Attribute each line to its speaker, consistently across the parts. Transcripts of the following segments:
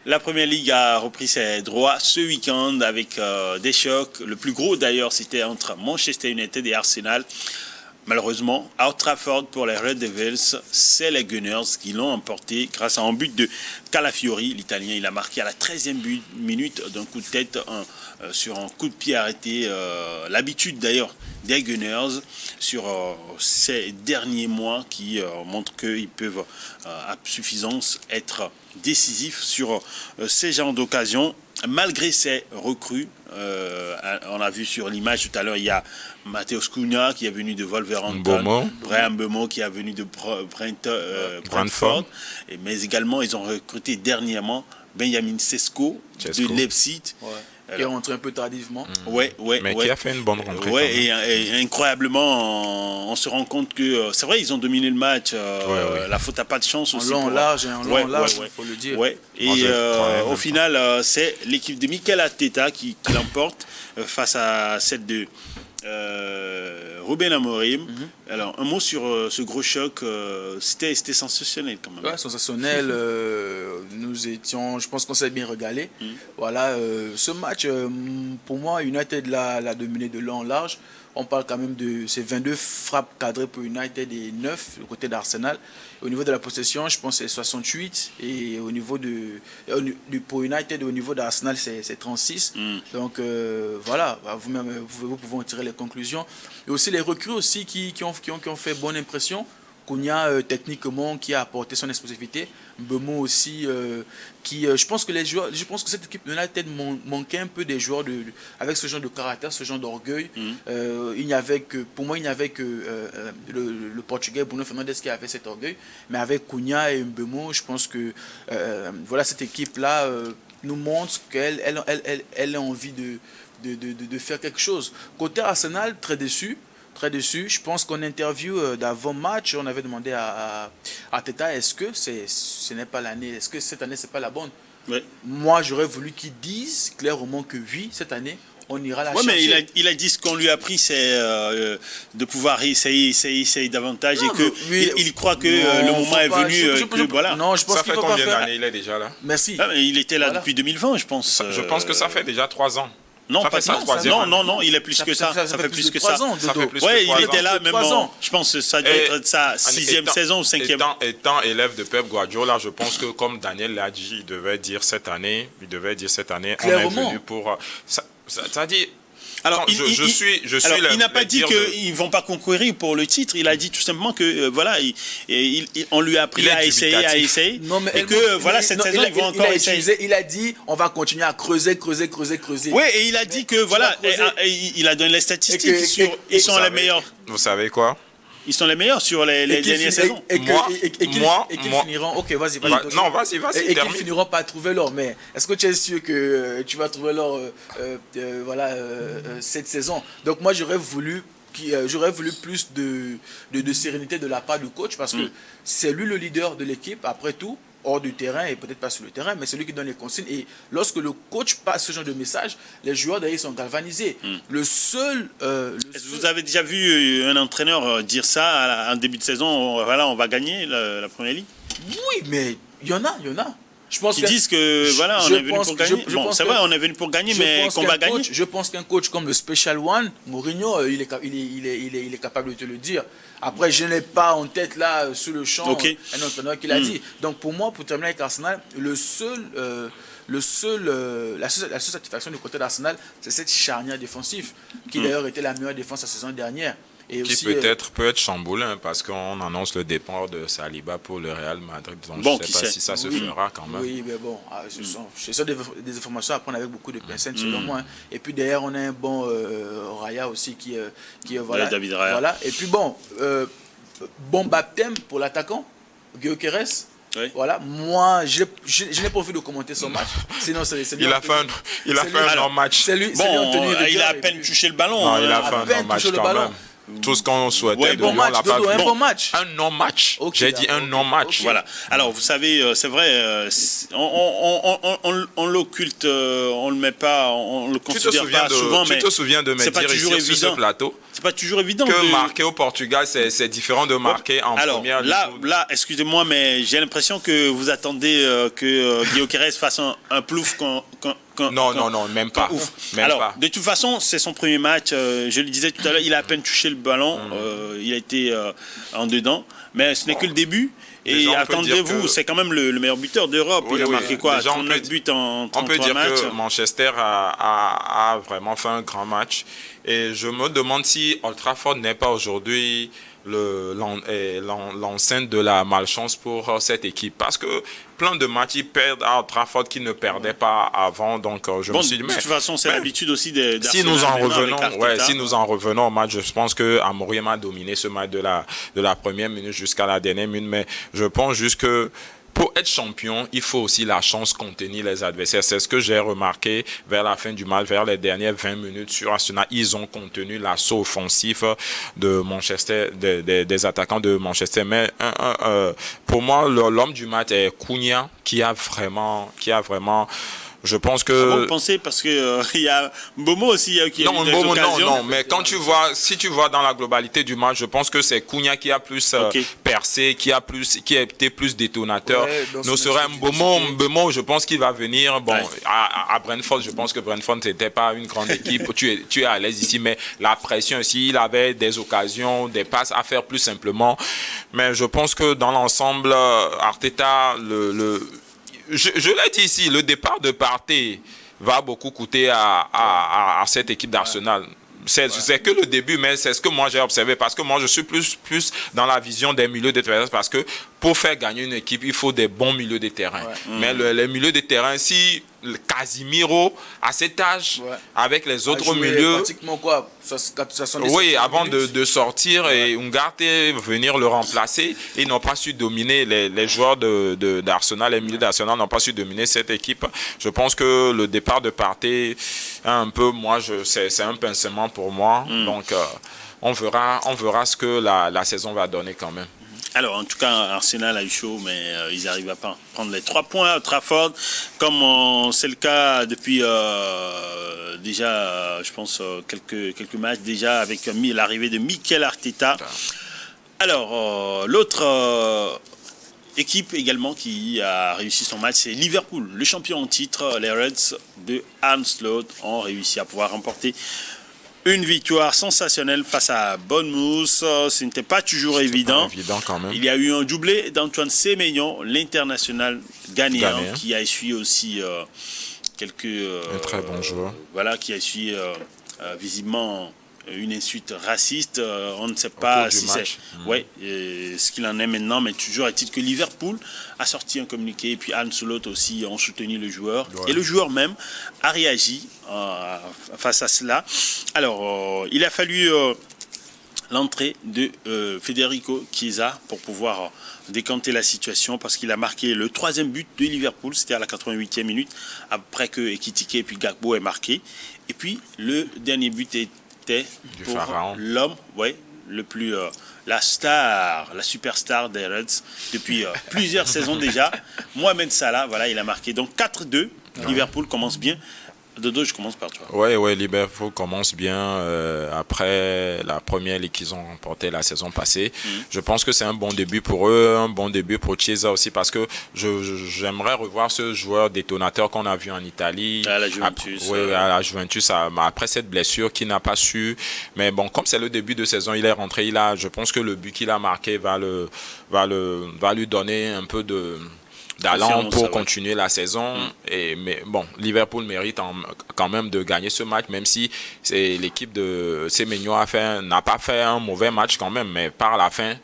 Speaker 1: La Première Ligue a repris ses droits ce week-end avec des chocs. Le plus gros d'ailleurs, c'était entre Manchester United et Arsenal. Malheureusement, à Old Trafford pour les Red Devils, c'est les Gunners qui l'ont emporté grâce à un but de Calafiori. L'Italien, il a marqué à la 13e minute d'un coup de tête sur un coup de pied arrêté. L'habitude d'ailleurs des Gunners sur ces derniers mois qui montrent qu'ils peuvent à suffisance être décisifs sur ces genres d'occasions. Malgré ces recrues, on a vu sur l'image tout à l'heure, il y a Matheus Cunha qui est venu de Wolverhampton, Bryan Mbeumo qui est venu de Brentford, mais également ils ont recruté dernièrement Benjamin Sesko de Leipzig.
Speaker 2: Ouais. Qui est rentré un peu tardivement.
Speaker 3: Mais qui a fait une bonne rentrée.
Speaker 1: Et incroyablement, on se rend compte que c'est vrai, ils ont dominé le match. La faute n'a pas de chance aussi.
Speaker 2: En large, il faut le dire.
Speaker 1: Et au final, c'est l'équipe de Mikel Arteta qui l'emporte face à celle de Ruben Amorim. Alors, un mot sur ce gros choc. C'était sensationnel quand même.
Speaker 2: Ouais, sensationnel. Je pense qu'on s'est bien régalé. Voilà, ce match, pour moi, United l'a dominé de long en large. On parle quand même de ces 22 frappes cadrées pour United et 9 du côté d'Arsenal. Au niveau de la possession, je pense que c'est 68. Et au niveau pour United et au niveau d'Arsenal, c'est 36. Donc voilà, vous pouvez en tirer les conclusions. Et aussi les recrues aussi qui ont fait bonne impression. Cunha, techniquement, qui a apporté son explosivité. Mbeumo aussi, je pense que cette équipe United manquait un peu des joueurs avec ce genre de caractère, ce genre d'orgueil. Pour moi, il n'y avait que le Portugais Bruno Fernandes qui avait cet orgueil. Mais avec Cunha et Mbeumo, je pense que cette équipe-là nous montre qu'elle a envie de faire quelque chose. Côté Arsenal, très déçu. Je pense qu'en interview d'avant-match, on avait demandé à Arteta est-ce que ce n'est pas l'année, est-ce que cette année c'est pas la bonne. Moi, j'aurais voulu qu'il dise clairement que oui, cette année, on ira la chercher.
Speaker 1: Mais il a dit ce qu'on lui a pris, c'est de pouvoir essayer davantage il croit que le moment est venu. Voilà.
Speaker 2: Non, je pense
Speaker 3: ça fait combien d'années il est déjà là?
Speaker 2: Merci.
Speaker 1: Il était là depuis 2020, je pense.
Speaker 3: Je pense que ça fait déjà 3 ans.
Speaker 1: Non, non, il est plus que ça. Ça fait plus que ça. Il était là même. Je pense que ça doit être sa 6e saison ou 5e.
Speaker 3: Étant élève de Pep Guardiola, je pense que comme Daniel l'a dit, il devait dire cette année, on est venu pour. Ça dit.
Speaker 1: Alors, il n'a pas dit qu'ils ne vont pas concourir pour le titre. Il a dit tout simplement que on lui a appris à essayer.
Speaker 2: Non, mais
Speaker 1: et que cette saison, ils vont encore essayer.
Speaker 2: Il a dit on va continuer à creuser.
Speaker 1: Oui, et il a dit que il a donné les statistiques. Ils sont les meilleurs.
Speaker 3: Vous savez quoi?
Speaker 1: Ils sont les meilleurs sur les dernières saisons.
Speaker 2: Et qu'ils finiront. Ok, vas-y.
Speaker 3: Non, vas-y.
Speaker 2: Et qu'ils finiront par trouver l'or. Mais est-ce que tu es sûr que tu vas trouver l'or cette saison? Donc moi, j'aurais voulu plus de sérénité de la part du coach parce que c'est lui le leader de l'équipe, après tout. Hors du terrain et peut-être pas sur le terrain, mais c'est lui qui donne les consignes. Et lorsque le coach passe ce genre de message, les joueurs derrière sont galvanisés.
Speaker 1: Vous avez déjà vu un entraîneur dire ça en début de saison, on va gagner la Première Ligue?
Speaker 2: Oui, mais il y en a.
Speaker 1: Ils disent que on est venu pour gagner. Bon, c'est vrai, on est venu pour gagner, mais qu'on va gagner.
Speaker 2: Je pense qu'un coach comme le Special One, Mourinho, il est capable de te le dire. Après, je n'ai pas en tête là, sous le champ, un entraîneur qui l'a dit. Donc pour moi, pour terminer avec Arsenal, la seule satisfaction du côté d'Arsenal, c'est cette charnière défensive, qui d'ailleurs était la meilleure défense la saison dernière. Et
Speaker 3: qui
Speaker 2: aussi,
Speaker 3: peut être chamboulé parce qu'on annonce le départ de Saliba pour le Real Madrid. Donc je ne sais pas si ça se fera quand même.
Speaker 2: Oui, mais bon, ce sont des informations à prendre avec beaucoup de pincettes selon moi. Et puis derrière, on a un bon Raya aussi qui
Speaker 1: David Raya.
Speaker 2: Voilà. Et puis bon baptême pour l'attaquant, Gyökeres.
Speaker 1: Oui.
Speaker 2: Voilà, moi, je n'ai pas envie de commenter son match. Sinon,
Speaker 3: il a fait un non-match.
Speaker 1: Il a à peine touché le ballon.
Speaker 3: Non, il a fait un non-match quand même. tout ce qu'on souhaitait
Speaker 2: ouais,
Speaker 3: de lui, on l'a pas vu.
Speaker 2: Un bon match.
Speaker 3: Un non-match. Okay, j'ai dit un non-match.
Speaker 1: Okay. Voilà. Alors, vous savez, c'est vrai, on l'occulte, on le met pas, on le considère pas souvent, mais
Speaker 3: tu te souviens de me dire ici sur ce plateau?
Speaker 1: C'est pas toujours évident.
Speaker 3: Que marquer au Portugal, c'est différent de marquer en première ligue.
Speaker 1: Là, excusez-moi, mais j'ai l'impression que vous attendez que Gyökeres fasse un plouf
Speaker 3: non, même pas.
Speaker 1: De toute façon, c'est son premier match. Je le disais tout à l'heure, il a à peine touché le ballon. Il a été en dedans. Mais ce n'est que le début. Et attendez-vous, c'est quand même le meilleur buteur d'Europe. Il a marqué quoi, 39 buts en 33 matchs.
Speaker 3: On peut dire que Manchester a vraiment fait un grand match. Et je me demande si Old Trafford n'est pas aujourd'hui l'enceinte de la malchance pour cette équipe. Parce que plein de matchs, ils perdent à Old Trafford qu'ils ne perdaient pas avant. Donc, je me suis dit, mais...
Speaker 1: De toute façon, c'est l'habitude aussi d'Arsenal.
Speaker 3: Si nous en revenons au match, je pense que Amorim a dominé ce match de la première minute jusqu'à la dernière minute. Mais je pense juste que pour être champion, il faut aussi la chance contenir les adversaires. C'est ce que j'ai remarqué vers la fin du match, vers les dernières 20 minutes sur Arsenal. Ils ont contenu l'assaut offensif de Manchester, des attaquants de Manchester. Mais pour moi, l'homme du match est Cunha, qui a vraiment je pense que...
Speaker 1: Vous pensez parce que il y a Mbomo aussi qui a eu des occasions.
Speaker 3: Non, mais quand si tu vois dans la globalité du match, je pense que c'est Cunha qui a plus percé, qui a été plus détonateur. Ne serait Mbomo, je pense qu'il va venir. Bon, à Brentford, je pense que Brentford n'était pas une grande équipe. tu es à l'aise ici, mais la pression aussi, il avait des occasions, des passes à faire plus simplement. Mais je pense que dans l'ensemble, Arteta, je l'ai dit ici, le départ de Partey va beaucoup coûter à cette équipe d'Arsenal. C'est que le début, mais c'est ce que moi j'ai observé, parce que moi je suis plus dans la vision des milieux de terrain, parce que pour faire gagner une équipe, il faut des bons milieux de terrain. Mais les milieux de terrain, si Casemiro, à cet âge, avec les autres milieux...
Speaker 2: Pratiquement quoi,
Speaker 3: oui, avant de sortir et Ugarte venir le remplacer, ils n'ont pas su dominer les joueurs d'Arsenal, les milieux d'Arsenal n'ont pas su dominer cette équipe. Je pense que le départ de Partey, un peu, c'est un pincement pour moi. Donc, on verra ce que la saison va donner quand même.
Speaker 1: Alors, en tout cas, Arsenal a eu chaud, mais ils n'arrivent à pas prendre les 3 points à Trafford, comme c'est le cas depuis déjà, je pense, quelques matchs déjà, avec l'arrivée de Mikel Arteta. Alors, l'autre équipe également qui a réussi son match, c'est Liverpool. Le champion en titre, les Reds de Arne Slot ont réussi à pouvoir remporter une victoire sensationnelle face à Bournemouth. Ce n'était pas toujours évident.
Speaker 3: Quand même.
Speaker 1: Il y a eu un doublé d'Antoine Semenyo, l'international ghanéen, qui a essuyé aussi quelques...
Speaker 3: un très bon joueur.
Speaker 1: Voilà, qui a essuyé visiblement une insulte raciste. On ne sait pas si c'est ce qu'il en est maintenant, mais toujours est-il que Liverpool a sorti un communiqué, et puis Arne Slot aussi ont soutenu le joueur. Et le joueur même a réagi face à cela. Alors, il a fallu l'entrée de Federico Chiesa pour pouvoir décanter la situation, parce qu'il a marqué le 3e but de Liverpool, c'était à la 88e minute, après que Ekitike et puis Gakpo aient marqué. Et puis, le dernier but était pour l'homme, le plus... la superstar des Reds depuis plusieurs saisons déjà, Mohamed Salah, voilà, il a marqué. Donc 4-2, Liverpool commence bien. Dodo, je commence par toi.
Speaker 3: Oui, Liverpool commence bien après la première ligue qu'ils ont remportée la saison passée. Je pense que c'est un bon début pour eux, un bon début pour Chiesa aussi, parce que j'aimerais revoir ce joueur détonateur qu'on a vu en Italie.
Speaker 1: À la Juventus.
Speaker 3: À la Juventus, après cette blessure qu'il n'a pas su. Mais bon, comme c'est le début de saison, il est rentré. Je pense que le but qu'il a marqué va lui donner un peu d'allant pour continuer la saison. Mais bon, Liverpool mérite quand même de gagner ce match, même si l'équipe de Semenyo n'a pas fait un mauvais match quand même, mais par la fin,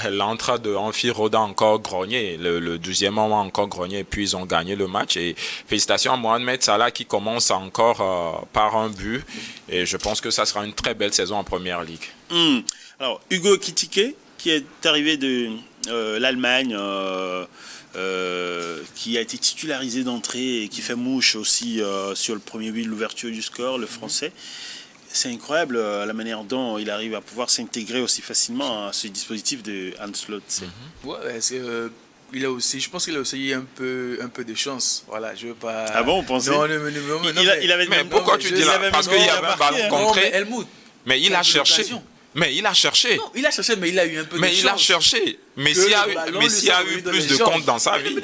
Speaker 3: l'entrée de Amphi Roda encore grogné, le 12e moment encore grogné, et puis ils ont gagné le match. Et félicitations à Mohamed Salah qui commence encore par un but, et je pense que ça sera une très belle saison en Première Ligue.
Speaker 1: Alors, Hugo Ekitike, qui est arrivé de l'Allemagne, qui a été titularisé d'entrée et qui fait mouche aussi sur le premier but de l'ouverture du score, le français. c'est incroyable la manière dont il arrive à pouvoir s'intégrer aussi facilement à ce dispositif de Ancelotti.
Speaker 2: Ouais, il a aussi, je pense qu'il a aussi eu un peu de chance. Voilà, je veux pas.
Speaker 1: Ah bon, vous pensez?
Speaker 2: Non,
Speaker 3: mais pourquoi tu dis là? Parce qu'il y avait un ballon contré. Mais il a cherché. Mais il a cherché.
Speaker 2: Non, il a cherché, mais il a eu un peu de chance.
Speaker 3: Mais il a cherché. Messi a eu plus de comptes dans sa vie.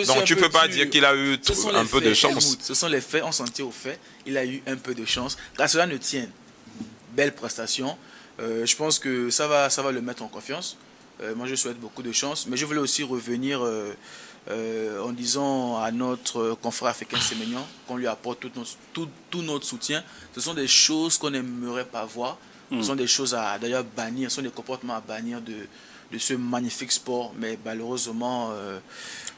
Speaker 3: Donc tu ne peux pas dire qu'il a eu un peu de chance.
Speaker 2: Ce sont les faits, on s'en tient aux faits. Il a eu un peu de chance. Car cela ne tient. Belle prestation. Je pense que ça va le mettre en confiance. Moi, je souhaite beaucoup de chance. Mais je voulais aussi revenir en disant à notre confrère africain Séménian qu'on lui apporte tout notre soutien. Ce sont des choses qu'on n'aimerait pas voir. Ce sont des choses à d'ailleurs bannir, ce sont des comportements à bannir de ce magnifique sport. Mais malheureusement,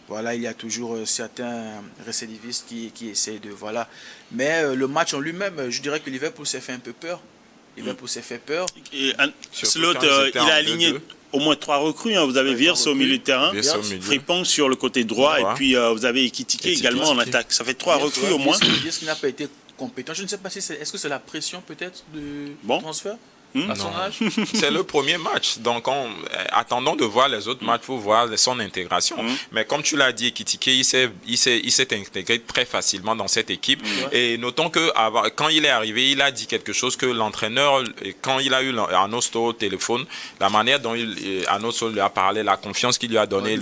Speaker 2: voilà, il y a toujours certains récidivistes qui essayent de... Voilà. Mais le match en lui-même, je dirais que Liverpool s'est fait un peu peur. Liverpool s'est fait peur.
Speaker 1: Et l'autre, il a aligné au moins 3 recrues. Vous avez Wirtz au milieu de terrain, Frimpong sur le côté droit, et puis vous avez Ekitike également en attaque. Ça fait 3 recrues au moins.
Speaker 2: Est-ce qu'il n'a pas été compétent? Je ne sais pas si est-ce que c'est la pression peut-être de transfert à son âge.
Speaker 3: C'est le premier match, donc attendons de voir les autres matchs pour voir son intégration. Mais comme tu l'as dit, Ekitike, il s'est intégré très facilement dans cette équipe. Et notons que quand il est arrivé, il a dit quelque chose que l'entraîneur, quand il a eu Anosto au téléphone, la manière dont Anosto lui a parlé, la confiance qu'il lui a donné,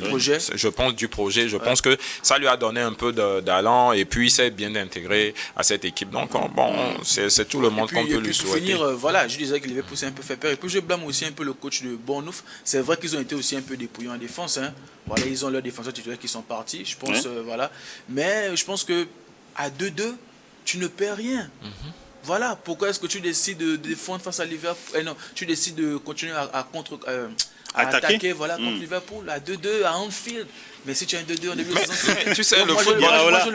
Speaker 3: je pense du projet, je pense que ça lui a donné un peu d'allant et puis il s'est bien intégré à cette équipe. Donc bon, c'est tout le monde qu'on peut lui souhaiter.
Speaker 2: Pour finir, voilà, je disais qu'il poussé un peu fait peur. Et puis je blâme aussi un peu le coach de Bournemouth. C'est vrai qu'ils ont été aussi un peu dépouillés en défense. Hein. Voilà, ils ont leurs défenseurs titulaires qui sont partis, je pense. Voilà. Mais je pense que à 2-2, tu ne perds rien. Voilà. Pourquoi est-ce que tu décides de défendre face à Liverpool? Non, tu décides de continuer à attaquer voilà, contre Liverpool à 2-2 à Anfield. Mais si tu as un 2-2 en début de saison,
Speaker 3: tu sais, le football.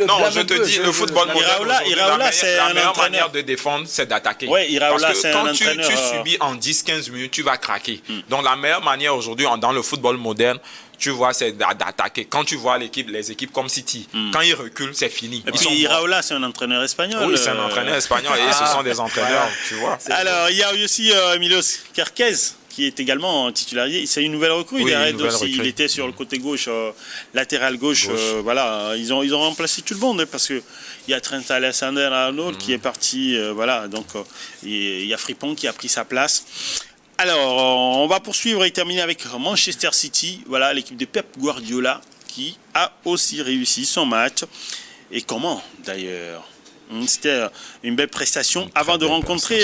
Speaker 3: Non, je te dis, le football
Speaker 1: Iraola, c'est
Speaker 3: la meilleure manière de défendre, c'est d'attaquer.
Speaker 1: Oui, Iraola, c'est un
Speaker 3: entraîneur. Quand tu subis en 10-15 minutes, tu vas craquer. Donc, la meilleure manière aujourd'hui, dans le football moderne, tu vois, c'est d'attaquer. Quand tu vois les équipes comme City, quand ils reculent, c'est fini.
Speaker 1: Et puis Iraola, c'est un entraîneur espagnol.
Speaker 3: Oui, c'est un entraîneur espagnol et ce sont des entraîneurs, tu vois.
Speaker 1: Alors, il y a aussi Milos Kerkez, qui est également titularisé. C'est une nouvelle recrue. Il était sur le côté gauche, latéral gauche. Voilà, ils ont remplacé tout le monde parce que il y a Trent Alexander-Arnold qui est parti. Voilà, donc il y a Frimpong qui a pris sa place. Alors, on va poursuivre et terminer avec Manchester City. Voilà, l'équipe de Pep Guardiola qui a aussi réussi son match. Et comment d'ailleurs? C'était une belle prestation avant de rencontrer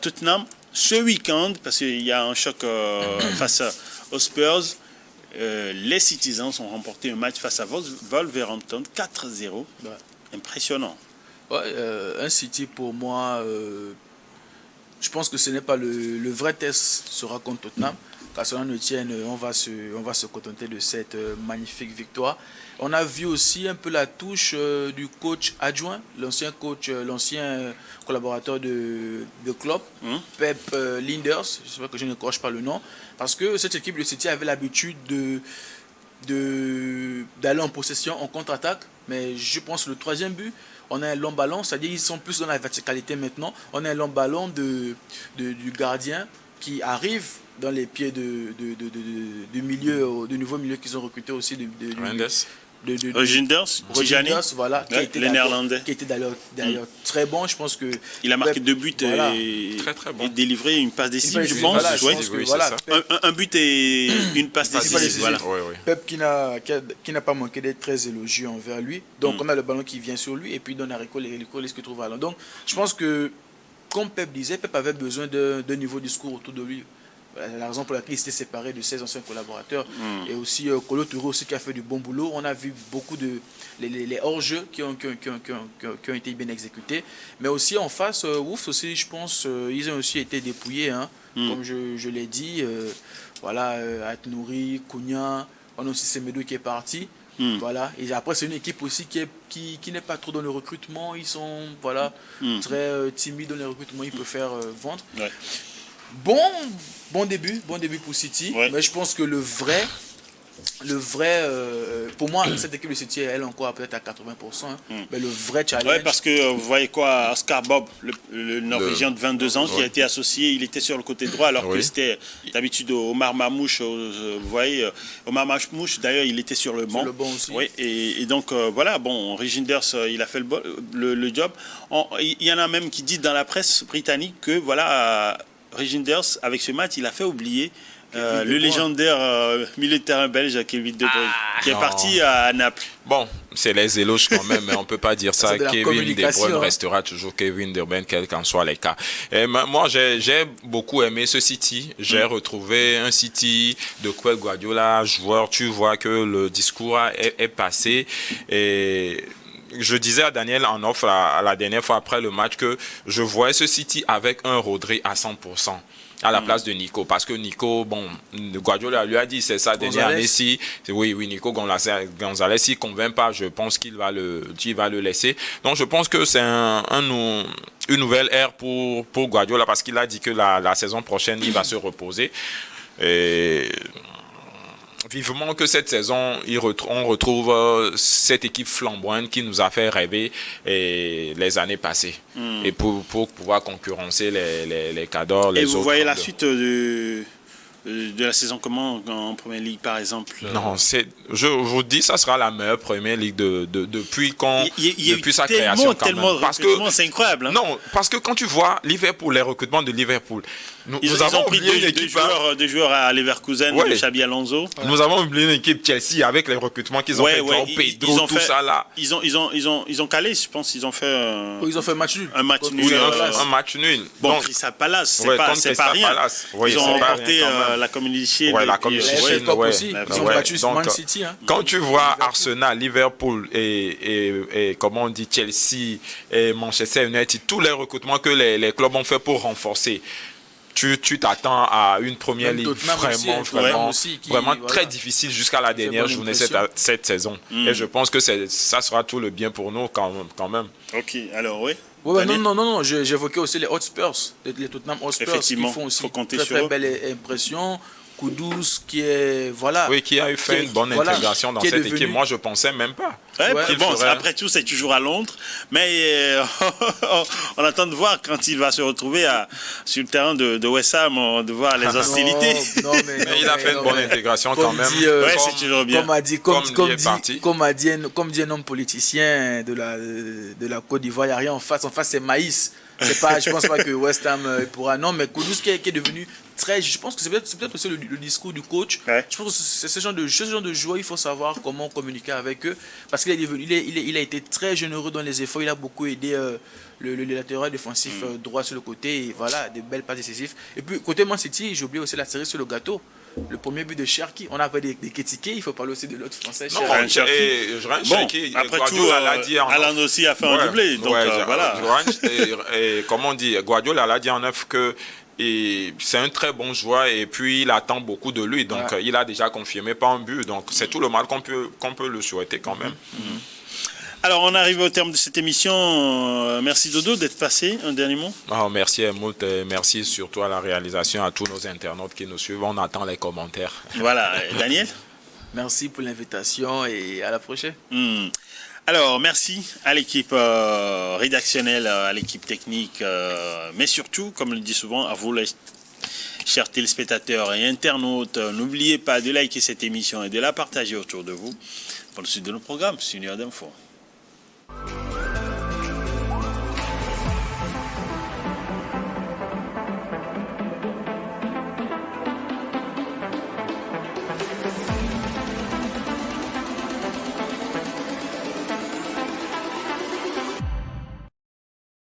Speaker 1: Tottenham ce week-end, parce qu'il y a un choc face aux Spurs. Les Citizens ont remporté un match face à Wolverhampton 4-0. Impressionnant.
Speaker 2: Ouais, un City pour moi, je pense que ce n'est pas le vrai test sera contre Tottenham. Car cela ne tienne, on va se contenter de cette magnifique victoire. On a vu aussi un peu la touche du coach adjoint, l'ancien collaborateur de Klopp, Pep Lijnders, j'espère que je ne croche pas le nom, parce que cette équipe de City avait l'habitude d'aller en possession, en contre-attaque, mais je pense que le troisième but, on a un long ballon, c'est-à-dire ils sont plus dans la verticalité maintenant, on a un long ballon du gardien qui arrive dans les pieds du nouveau milieu qu'ils ont recruté aussi
Speaker 1: Reinders,
Speaker 2: voilà, qui était d'ailleurs très bon. Je pense que
Speaker 1: il a marqué 2 buts et délivré une passe décisive, je pense. Un but et une passe décisive. Voilà.
Speaker 2: Pep qui n'a pas manqué d'être très élogieux envers lui. Donc on a le ballon qui vient sur lui et puis il donne à Rico ce qu'il trouve à l'an. Donc je pense que, comme Pep disait, Pep avait besoin d'un niveau de discours autour de lui. La raison pour laquelle il s'était séparé de ses anciens collaborateurs. Et aussi Kolo Touré aussi qui a fait du bon boulot. On a vu beaucoup de les hors-jeux qui ont été bien exécutés. Mais aussi en face, Wolves aussi, je pense, ils ont aussi été dépouillés. Hein, comme je l'ai dit. Voilà, Aït-Nouri, Cunha, on a aussi Semedo qui est parti. Voilà. Et après, c'est une équipe aussi qui n'est pas trop dans le recrutement. Ils sont très timides dans le recrutement. Ils préfèrent vendre. Bon début pour City. Mais je pense que le vrai le vrai, pour moi, cette équipe de City, elle est encore peut-être à 80%, mais le vrai challenge...
Speaker 1: Oui, parce que vous voyez quoi, Oscar Bob, le Norvégien de 22 ans qui a été associé, il était sur le côté droit, alors que c'était d'habitude Omar Mamouche, vous voyez, Omar Mamouche, d'ailleurs, il était sur le banc.
Speaker 2: Sur le banc aussi.
Speaker 1: Oui, et donc, voilà, bon, Reginders, il a fait le job. Il y en a même qui disent dans la presse britannique que, voilà, Reginders, avec ce match, il a fait oublier le légendaire milieu de terrain belge Kevin De Bruyne, qui est parti à Naples.
Speaker 3: Bon, c'est les éloges quand même, mais on ne peut pas dire ça. Kevin De Bruyne restera toujours Kevin De Bruyne, quel qu'en soit les cas. Et moi, j'ai beaucoup aimé ce City. J'ai retrouvé un City de Pep Guardiola, joueur. Tu vois que le discours est passé. Et je disais à Daniel en off à la dernière fois après le match que je voyais ce City avec un Rodri à 100%. À la place de Nico, parce que Nico, bon, Guardiola lui a dit, c'est sa dernière année, si, oui, Nico Gonzalez, s'il ne convainc pas, je pense qu'il va le laisser. Donc, je pense que c'est une nouvelle ère pour Guardiola, parce qu'il a dit que la saison prochaine, il va se reposer. Et vivement que cette saison, on retrouve cette équipe flamboyante qui nous a fait rêver les années passées. Et pour pouvoir concurrencer les cadors, les autres.
Speaker 1: Et vous voyez la suite de la saison comment en Première Ligue, par exemple?
Speaker 3: Non, je vous dis, ça sera la meilleure Première Ligue depuis sa création.
Speaker 1: Parce que c'est incroyable. Hein?
Speaker 3: Non, parce que quand tu vois Liverpool, les recrutements de Liverpool, nous avons
Speaker 1: pris deux joueurs à Leverkusen, de Xabi Alonso.
Speaker 3: Nous avons oublié une équipe Chelsea avec les recrutements qu'ils ont fait, Pedro, tout ça là.
Speaker 1: Ils ont calé, je pense, ils ont fait
Speaker 2: match nul.
Speaker 1: Un match nul.
Speaker 3: Un match nul.
Speaker 1: Bon, Crystal Palace, c'est pas rien. Ils ont remporté la Community Shield.
Speaker 3: La Community Shield
Speaker 2: aussi. Ils ont battu Man City.
Speaker 3: Quand tu vois Arsenal, Liverpool et comment on dit, Chelsea et Manchester United, tous les recrutements que les clubs ont fait pour renforcer, tu t'attends à une Première Ligue vraiment très difficile jusqu'à la dernière journée cette saison. Et je pense que ça sera tout le bien pour nous quand même.
Speaker 1: Ok, alors oui.
Speaker 2: Non, j'évoquais aussi les Hotspurs, les Tottenham Hotspurs qui font aussi très belle impression. Kudus qui est
Speaker 3: qui a fait une bonne intégration dans cette équipe. Moi, je pensais même pas.
Speaker 1: Après tout, c'est toujours à Londres, mais on attend de voir quand il va se retrouver sur le terrain de West Ham, de voir les hostilités.
Speaker 3: Mais il a fait une bonne intégration quand même.
Speaker 1: C'est toujours bien.
Speaker 2: Comme dit un homme politicien de la Côte d'Ivoire, il n'y a rien en face. En face, c'est maïs. Je pense pas que West Ham pourra. Non, mais Kudus qui est devenu très. Je pense que c'est peut-être aussi le discours du coach. Je pense que c'est ce genre de joueur, il faut savoir comment communiquer avec eux. Parce qu'il il a été très généreux dans les efforts. Il a beaucoup aidé le latéral défensif droit sur le côté. Et voilà, des belles passes décisives. Et puis, côté Man City, j'ai oublié aussi la série sur le gâteau. Le premier but de Cherki, on avait des critiqués, il faut parler aussi de l'autre français.
Speaker 1: Après tout, Alan aussi a fait un doublé. Donc, voilà.
Speaker 3: Et comment on dit, Guardiola l'a dit en neuf que c'est un très bon joueur et puis il attend beaucoup de lui. Donc, il a déjà confirmé par un but. Donc, c'est tout le mal qu'on peut le souhaiter quand même.
Speaker 1: Alors, on arrive au terme de cette émission. Merci Dodo d'être passé. Un dernier mot.
Speaker 3: Merci Helmut. Merci surtout à la réalisation, à tous nos internautes qui nous suivent. On attend les commentaires.
Speaker 1: Voilà. Daniel?
Speaker 2: Merci pour l'invitation et à la prochaine.
Speaker 1: Alors, merci à l'équipe rédactionnelle, à l'équipe technique, mais surtout, comme je le dis souvent, à vous, les chers téléspectateurs et internautes. N'oubliez pas de liker cette émission et de la partager autour de vous pour le suite de nos programmes sur Nord Info.